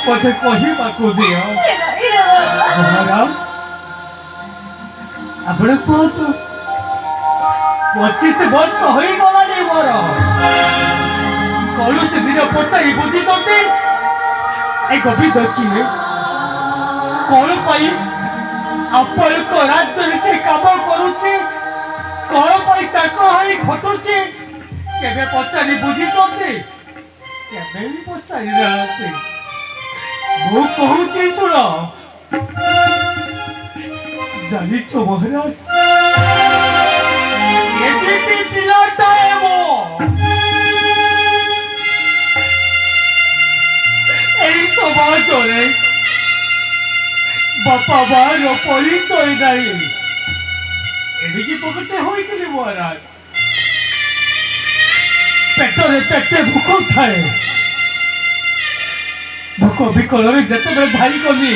ମୋତେ କହିବାକୁ ଦିଅ। ମହାରାଜ ଆପଣ କୁହନ୍ତୁ 25 ବର୍ଷ ହୋଇଗଲାଣି ମୋର କୌଣସି ଦିନ ପଚାରି ବୁଝିଛନ୍ତି ଏ ଗୋବିନ୍ଦ କିଏ କଣ ପାଇଁ ଆପଣଙ୍କ ରାଜ୍ୟରେ ସେ କାମ କରୁଛି କଣ ପାଇଁ ତାଙ୍କ ହାଇ ଘଟୁଛି କେବେ ପଚାରି ବୁଝିଛନ୍ତି କେବେ ବି ପଚାରି ନାହାନ୍ତି ମୁଁ କହୁଛି ଶୁଣ ଜାଣିଛ ମହାରାଜ ଏମିତି ପିଲାଟାଏ ମୁଁ এই সমাজরে বাপা মার পরিচয় নাই এদিকে পকেটে হয়েছিল মহারাজ পেটরে পেটে ভুক থাকে ভুক বিকলরে যেতবে ধারি কলি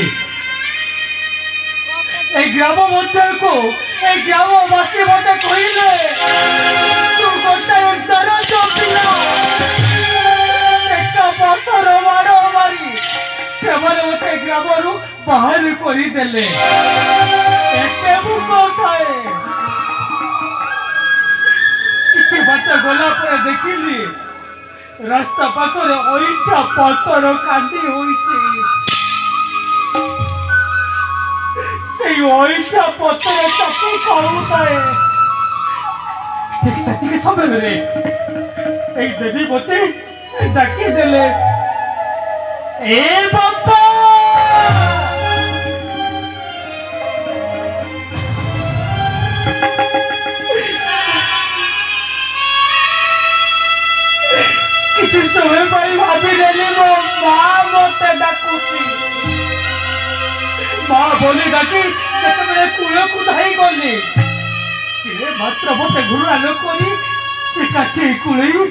এই গ্রাম মধ্যকু এই গ্রামবাসী মতে কহিলে তু গোটাଏ দরজ ପିଲା একটা পথর মাড় মারি ସେମାନେ ମତେ ଗ୍ରାମରୁ ବାହାର କରିଦେଲେ ଏତେ ଭୁକ ଥାଏ କିଛି ବାଟ ଗଲା ପରେ ଦେଖିଲି ରାସ୍ତା ପାଖରେ ଅଇଁଠା ପତର କାନ୍ଦି ହୋଇଛି ସେଇ ଅଇଁଠା ପତର ତାକୁ ଖାଉଥାଏ ଠିକ ସେତିକି ସମୟରେ ଏଇ ଦେବୀ ମତେ ଡାକିଦେଲେ ଏ ବାପା କିଛି ସମୟ ପାଇଁ ଭାବିଦେଲି ମୋ ମା ମତେ ଡାକୁଛି ମା ବୋଲି ଡାକି ଯେତେବେଳେ କୂଳକୁ ଧାଇ ଗଲି ସେ ମାତ୍ର ମତେ ଘୃଣା ନ କରି ସେ କାଠି କୁଳେଇ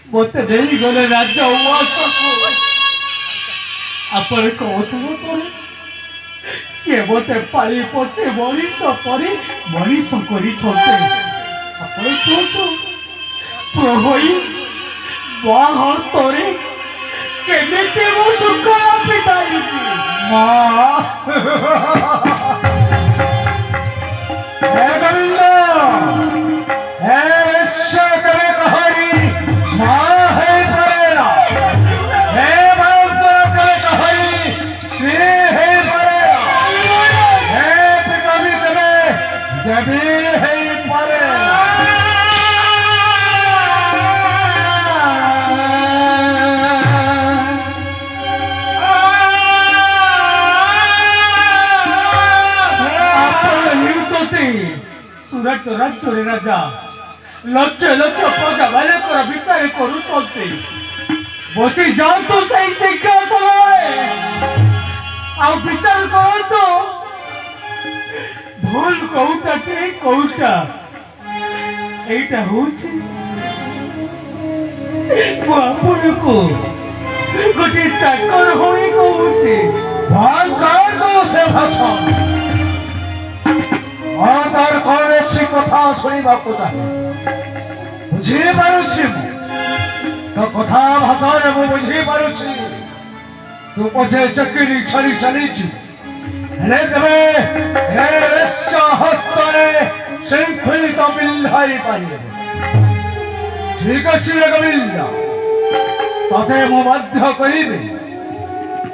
ମତେ ନେଇଗଲେ ରାଜ ଉଆସକୁ ଆପଣଙ୍କ ଅଥର ପରେ ସିଏ ମତେ ପାଳି ପୋଷି ମଣିଷ କରି ମଣିଷ କରିଛନ୍ତି ଆପଣ କୁହନ୍ତୁ ପୁଅ ହୋଇ ମା ହସ୍ତରେ କେମିତି ମୁଁ ସୁଖ ପିତାଇବି ମା ହେ ଗୋବିନ୍ଦ ହେ ଈଶ୍ୱର କରେ କହରି ମା ହେ ପରେରା ହେ Debbie, hey, pare. ସୁରଟ ରାଜ୍ୟରେ ରାଜା ଲକ୍ଷ ଲକ୍ଷ ପ୍ରଜା ମାନଙ୍କର ବିଚାର କରୁଛନ୍ତି ବସି ଯାଆନ୍ତୁ ସେଇ ସିଂହାସନରେ ଆଉ ବିଚାର କରନ୍ତୁ ভুল কোউটা ঠিক কোউটা এইটা হচ্ছে আপনাকে গোটে চাকর হয়ে কହୁছে ভয়ঙ্কর সে ভাষণ তার কৌশি কথা শুনিବାକୁ চাহে বুঝিপাରୁଛି তো কথা ভাষাରେ ମୁଁ ବୁଝିପାରୁଛି ତୁ ପଛେ ଚାକିରି ଛାଡ଼ି ଚାଲିଛୁ ହେଲେ ତେବେ ଏ ବେଶ୍ୟା ହସ୍ତରେ ଶୃଙ୍ଖଳିତ ପିନ୍ଧାଇ ପାରିବେ ଠିକ ଅଛି ଗୋବିନ୍ଦ ତତେ ମୁଁ ବାଧ୍ୟ କରିବି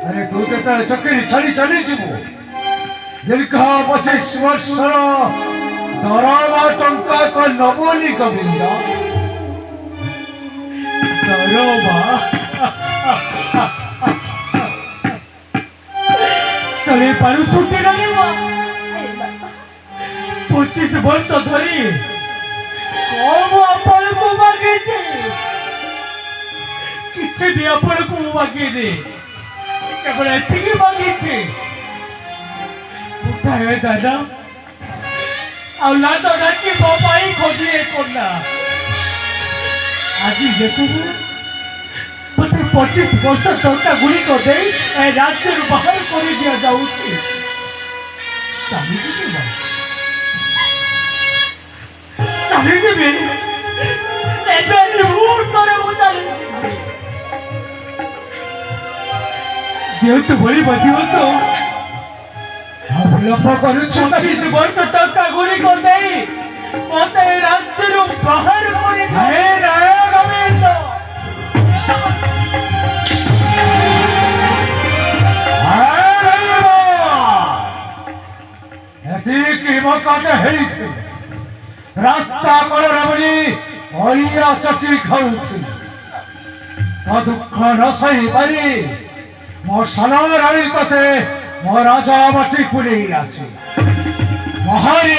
ଆରେ ତୁ ଯେତେବେଳେ ଚାକିରି ଛାଡ଼ି ଚାଲିଯିବୁ ଦୀର୍ଘ 25 ବର୍ଷର ଦରମା ଟଙ୍କାକ ନବୁନି ଗୋବିନ୍ଦ ଦରମା চলে পারু ছুটি লাগিব 25 ବର୍ଷ ଧରି କଣ ଆପଣଙ୍କୁ ମାଗିଛି କିଛି ବି ଆପଣଙ୍କୁ ମାଗିନି କେବଳ ଏତିକି ମାଗିଛି ଉଠାଏ ଦାଦା ଆଉ ଲାଦ ଡାକି ମୋ ପାଇଁ ଖୋଜିଏ କଲା ଆଜି ଯେତେବେଳେ ମୋତେ 25 ବର୍ଷ ଟଙ୍କା ଗୁଡ଼ିକ ଦେଇ ଏ ରାଜ୍ୟରୁ ବାହାର କରି ଦିଆଯାଉଛି ଚାଲିଯିବି ଚାଲିଯିବି ଏବେ ମୁହୂର୍ତ୍ତରେ ମୁଁ ଚାଲିଯିବି যেহেতু বলি বসি হতো অবলম্ব କରୁଛୁ କିଛି ବର୍ଷ ଟଙ୍କା ଗୁଡ଼ିକ ଦେଇ ମୋତେ ଏ ରାଜ୍ୟରୁ ବାହାର କରି ହେ ରାୟ ଗୋବିନ୍ଦ ଏତିକି ମୋ କାମ ହେଇଛି ରାସ୍ତା କଡ଼ରେ ବୋଲି ଅଳିଆ ଚଟି ଖାଉଛି ତ ଦୁଃଖ ନ ସହିପାରି ମୋ ସାନ ରାଣୀ ତତେ ମୋ ରାଜା ମାଟି କୁଲେଇ ଅଛି ମହାରି